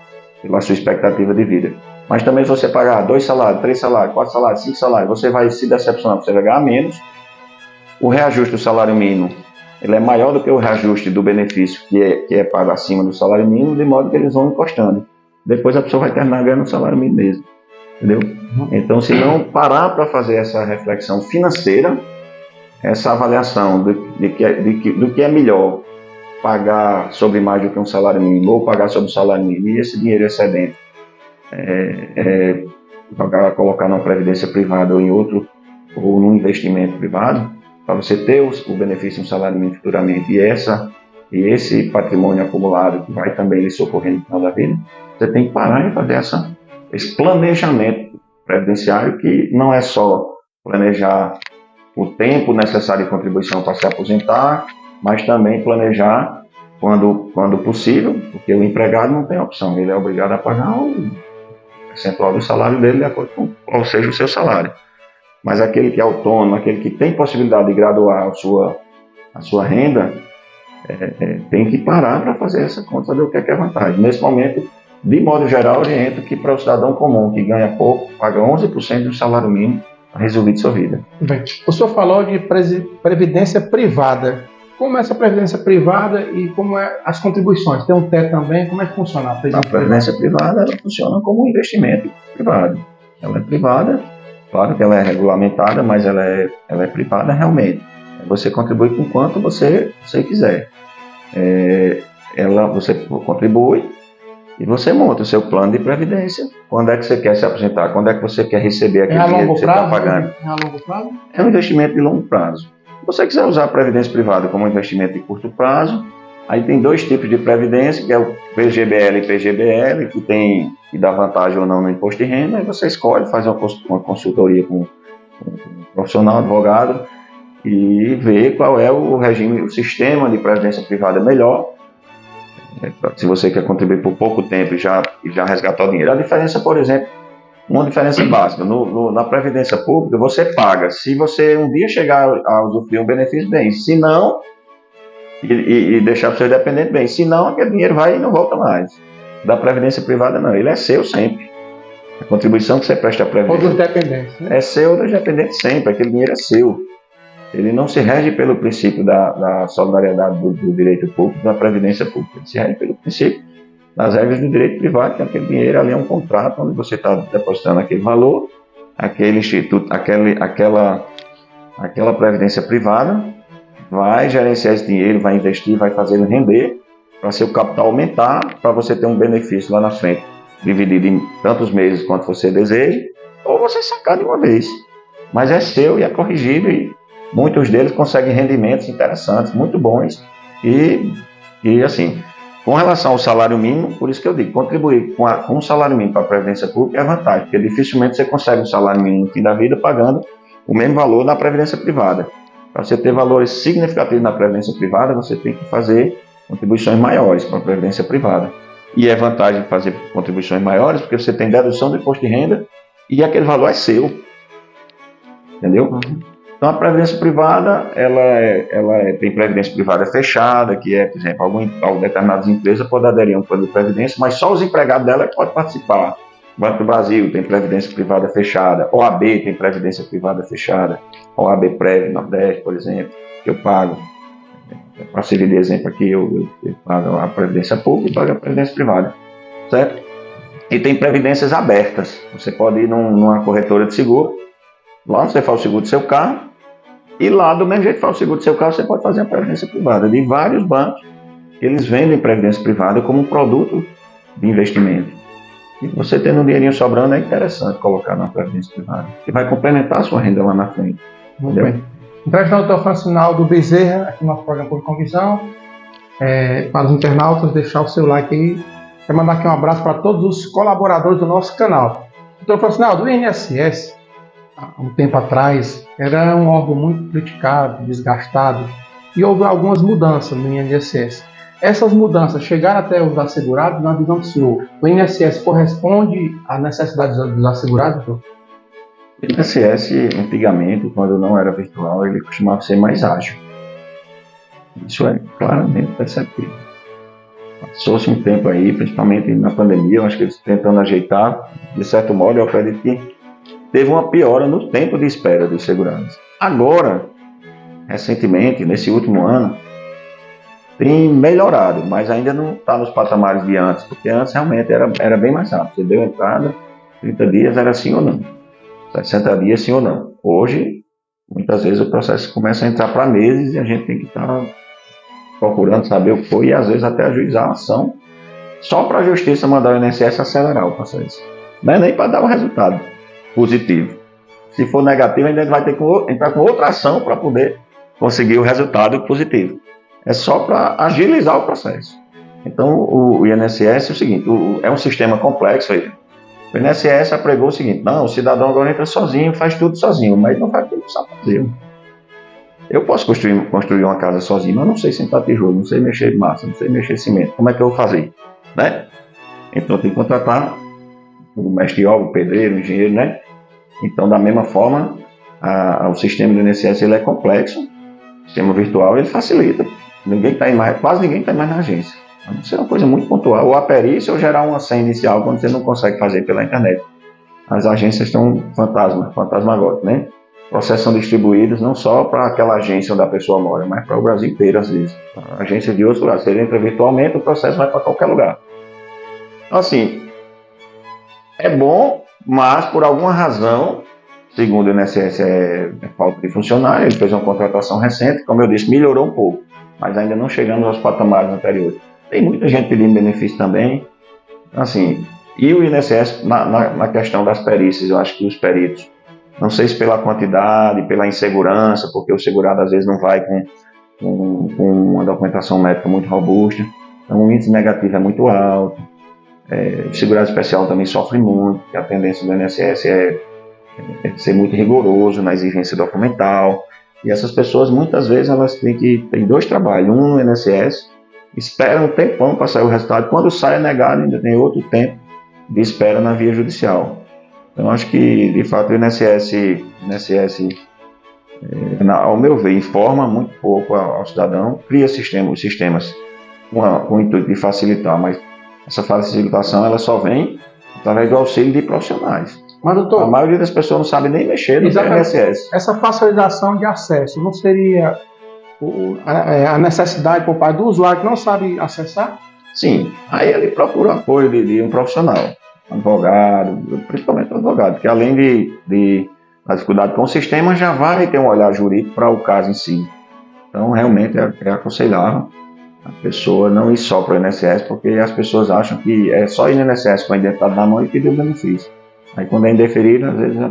pela sua expectativa de vida. Mas também se você pagar 2 salários, 3 salários, 4 salários, 5 salários, você vai se decepcionar, você vai ganhar menos. O reajuste do salário mínimo, ele é maior do que o reajuste do benefício que é pago acima do salário mínimo, de modo que eles vão encostando. Depois a pessoa vai terminar ganhando o salário mínimo mesmo. Entendeu? Então, se não parar para fazer essa reflexão financeira, essa avaliação do que é melhor pagar sobre mais do que um salário mínimo ou pagar sobre o salário mínimo e esse dinheiro excedente colocar numa previdência privada ou em outro, ou num investimento privado, para você ter o benefício de um salário mínimo futuramente e esse patrimônio acumulado que vai também lhe socorrer no final da vida, você tem que parar e fazer esse planejamento previdenciário, que não é só planejar o tempo necessário de contribuição para se aposentar, mas também planejar quando possível, porque o empregado não tem opção, ele é obrigado a pagar o percentual do salário dele de acordo com qual seja o seu salário. Mas aquele que é autônomo, aquele que tem possibilidade de graduar a sua renda, tem que parar para fazer essa conta, saber o que é vantagem. Nesse momento, de modo geral, oriento que para o cidadão comum que ganha pouco, paga 11% do salário mínimo para resolver sua vida. Bem, o senhor falou de previdência privada. Como é essa previdência privada e como é as contribuições? Tem um teto também? Como é que funciona a previdência privada? Ela funciona como um investimento privado. Ela é privada, claro que ela é regulamentada, mas ela é privada realmente. Você contribui com quanto você quiser. Você contribui e você monta o seu plano de previdência. Quando é que você quer se aposentar? Quando é que você quer receber aquele dinheiro que você está pagando? É a longo prazo? É um investimento de longo prazo. Se você quiser usar a previdência privada como um investimento de curto prazo, aí tem dois tipos de previdência, que é o PGBL e PGBL, que dá vantagem ou não no imposto de renda. Aí você escolhe, faz uma consultoria com um profissional, advogado, e ver qual é o regime, o sistema de previdência privada melhor. Se você quer contribuir por pouco tempo e já resgatar o dinheiro. A diferença, por exemplo, uma diferença básica, na previdência pública você paga, se você um dia chegar a usufruir um benefício, bem, se não, e deixar para o seu dependente, bem, se não, aquele dinheiro vai e não volta mais. Da previdência privada não, ele é seu sempre. A contribuição que você presta à previdência ou dos dependentes, né? É seu ou dos dependentes sempre, aquele dinheiro é seu. Ele não se rege pelo princípio da solidariedade do direito público, da previdência pública. Ele se rege pelo princípio das regras do direito privado, que aquele dinheiro ali é um contrato onde você está depositando aquele valor, aquele instituto, aquela previdência privada vai gerenciar esse dinheiro, vai investir, vai fazer ele render para seu capital aumentar, para você ter um benefício lá na frente, dividido em tantos meses quanto você deseja, ou você sacar de uma vez. Mas é seu e é corrigido, e muitos deles conseguem rendimentos interessantes, muito bons, e assim, com relação ao salário mínimo, por isso que eu digo, contribuir com um salário mínimo para a Previdência Pública é vantagem, porque dificilmente você consegue um salário mínimo no fim da vida pagando o mesmo valor na Previdência Privada. Para você ter valores significativos na Previdência Privada, você tem que fazer contribuições maiores para a Previdência Privada. E é vantagem fazer contribuições maiores, porque você tem dedução do imposto de renda e aquele valor é seu. Entendeu? Então, a previdência privada, tem previdência privada fechada, que é, por exemplo, algumas determinadas empresas podem aderir a um plano de previdência, mas só os empregados dela podem participar. O Banco do Brasil tem previdência privada fechada, OAB tem previdência privada fechada, OAB Prev Nordeste, por exemplo, que eu pago. Para servir de exemplo aqui, eu pago a previdência pública e pago a previdência privada, certo? E tem previdências abertas. Você pode ir numa corretora de seguro, lá você faz o seguro do seu carro, e lá, do mesmo jeito que faz o seguro do seu carro, você pode fazer a previdência privada. De vários bancos, eles vendem previdência privada como um produto de investimento. E você tendo um dinheirinho sobrando, é interessante colocar na previdência privada, que vai complementar a sua renda lá na frente. Muito bem. Entrevistando o Dr. Francinaldo Bezerra, aqui no nosso programa Público com Visão. Para os internautas, deixar o seu like aí. Quero mandar aqui um abraço para todos os colaboradores do nosso canal. Dr. Francinaldo, o INSS, há um tempo atrás, era um órgão muito criticado, desgastado, e houve algumas mudanças no INSS. Essas mudanças chegaram até os assegurados, na visão do senhor. O INSS corresponde às necessidades dos assegurados, doutor? O INSS, antigamente, quando não era virtual, ele costumava ser mais ágil. Isso é claramente perceptível. Passou-se um tempo aí, principalmente na pandemia, eu acho que eles tentando ajeitar, de certo modo, eu acredito que teve uma piora no tempo de espera dos segurados. Agora, recentemente, nesse último ano, tem melhorado, mas ainda não está nos patamares de antes, porque antes realmente era bem mais rápido. Você deu entrada, 30 dias era sim ou não, 60 dias sim ou não. Hoje muitas vezes o processo começa a entrar para meses e a gente tem que estar procurando saber o que foi e às vezes até ajuizar a ação só para a justiça mandar o INSS acelerar o processo. Não é nem para dar um resultado positivo. Se for negativo, ainda vai ter que entrar com outra ação para poder conseguir o resultado positivo. É só para agilizar o processo. Então, o INSS é o seguinte, é um sistema complexo. O INSS apregou o seguinte, não, o cidadão agora entra sozinho, faz tudo sozinho, mas não faz tudo só fazer. Eu posso construir uma casa sozinho, mas não sei sentar tijolo, não sei mexer massa, não sei mexer cimento. Como é que eu vou fazer? Né? Então, eu tenho que contratar o mestre de obra, o pedreiro, o engenheiro, né? Então, da mesma forma, o sistema do INSS ele é complexo, o sistema virtual ele facilita. Quase ninguém está mais na agência. Isso é uma coisa muito pontual. Ou a perícia ou gerar uma senha inicial quando você não consegue fazer pela internet. As agências estão fantasmagóricas, né? Processos são distribuídos não só para aquela agência onde a pessoa mora, mas para o Brasil inteiro, às vezes. A agência de outros lugares. Se ele entra virtualmente, o processo vai para qualquer lugar. Então, assim, é bom, mas por alguma razão, segundo o INSS, é falta de funcionário. Ele fez uma contratação recente, como eu disse, melhorou um pouco, mas ainda não chegamos aos patamares anteriores. Tem muita gente pedindo benefício também. Assim, e o INSS, na questão das perícias, eu acho que os peritos, não sei se pela quantidade, pela insegurança, porque o segurado às vezes não vai com uma documentação médica muito robusta, então o índice negativo é muito alto. O segurado especial também sofre muito, porque a tendência do INSS é ser muito rigoroso na exigência documental, e essas pessoas muitas vezes elas têm dois trabalhos, um no INSS, espera um tempão para sair o resultado, quando sai é negado, ainda tem outro tempo de espera na via judicial. Então acho que de fato o INSS ao meu ver, informa muito pouco ao cidadão, cria os sistemas com o intuito de facilitar, mas essa facilitação ela só vem através do auxílio de profissionais. Mas, doutor, a maioria das pessoas não sabe nem mexer no INSS. Essa facilitação de acesso não seria a necessidade por parte do usuário que não sabe acessar? Sim, aí ele procura o apoio de um profissional, advogado, principalmente advogado, que além da dificuldade com o sistema, já vai ter um olhar jurídico para o caso em si. Então, realmente é aconselhável a pessoa não ir só para o INSS, porque as pessoas acham que é só ir no INSS com a identidade na mão e pedir o benefício. Aí, quando é indeferido, às vezes já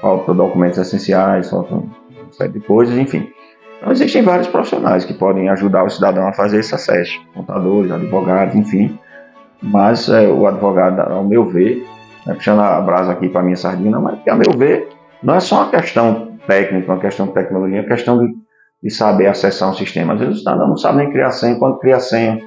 falta documentos essenciais, falta uma série de coisas, enfim. Então, existem vários profissionais que podem ajudar o cidadão a fazer esse acesso, contadores, advogados, enfim. Mas o advogado, ao meu ver, puxando a brasa aqui para a minha sardinha, mas que, ao meu ver, não é só uma questão técnica, uma questão de tecnologia, é uma questão de saber acessar um sistema. Às vezes o cidadão não sabe nem criar senha, quando cria a senha,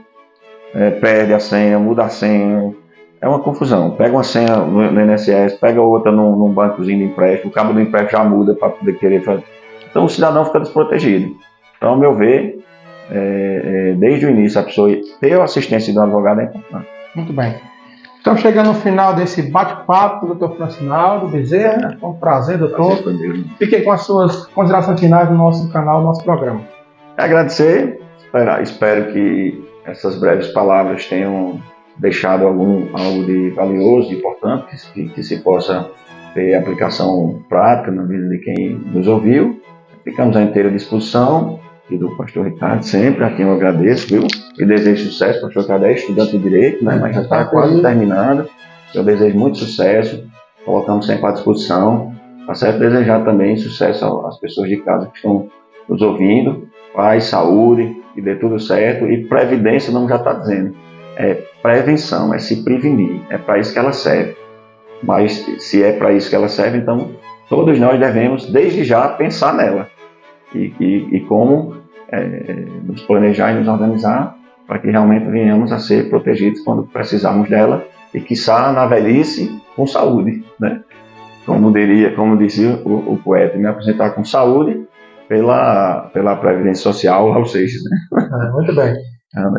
perde a senha, muda a senha, é uma confusão. Pega uma senha no INSS, pega outra num bancozinho de empréstimo, o cabo do empréstimo já muda para poder querer fazer. Então o cidadão fica desprotegido. Então, ao meu ver, desde o início, a pessoa ter a assistência do advogado é importante. Muito bem. Estamos chegando no final desse bate-papo com o doutor Francinaldo Bezerra. Foi um prazer, doutor. Fiquem com as suas considerações finais no nosso canal, no nosso programa. Agradecer, espero que essas breves palavras tenham deixado algo de valioso, de importante, que se possa ter aplicação prática na vida de quem nos ouviu. Ficamos à inteira disposição, e do pastor Ricardo, sempre, a quem eu agradeço, viu? E desejo sucesso, o pastor Ricardo é estudante de Direito, né? Mas já está quase terminando. Eu desejo muito sucesso, colocamos sempre à disposição. Tá certo? Desejar também sucesso às pessoas de casa que estão nos ouvindo, paz, saúde, que dê tudo certo. E previdência, não já está dizendo, é prevenção, é se prevenir, é para isso que ela serve. Mas se é para isso que ela serve, então todos nós devemos, desde já, pensar nela. E como nos planejar e nos organizar para que realmente venhamos a ser protegidos quando precisarmos dela e, quiçá, na velhice, com saúde, né? Como dizia o poeta, me apresentar com saúde pela Previdência Social, ou seja, né? Muito bem.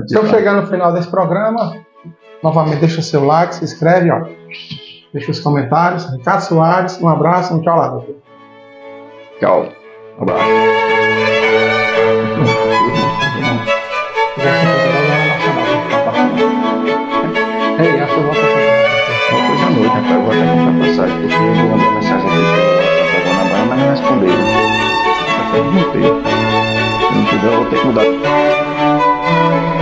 Estamos chegando no final desse programa. Novamente, deixa o seu like, se inscreve, ó. Deixa os comentários. Ricardo Soares, um abraço, um tchau lá, doutor. Tchau. Um abraço. Hoje à noite, rapaz, eu vou até comprar passagem, porque eu mandei mensagem aqui pelo WhatsApp, mas não responderam. manter. Se não tiver, eu vou ter que mudar.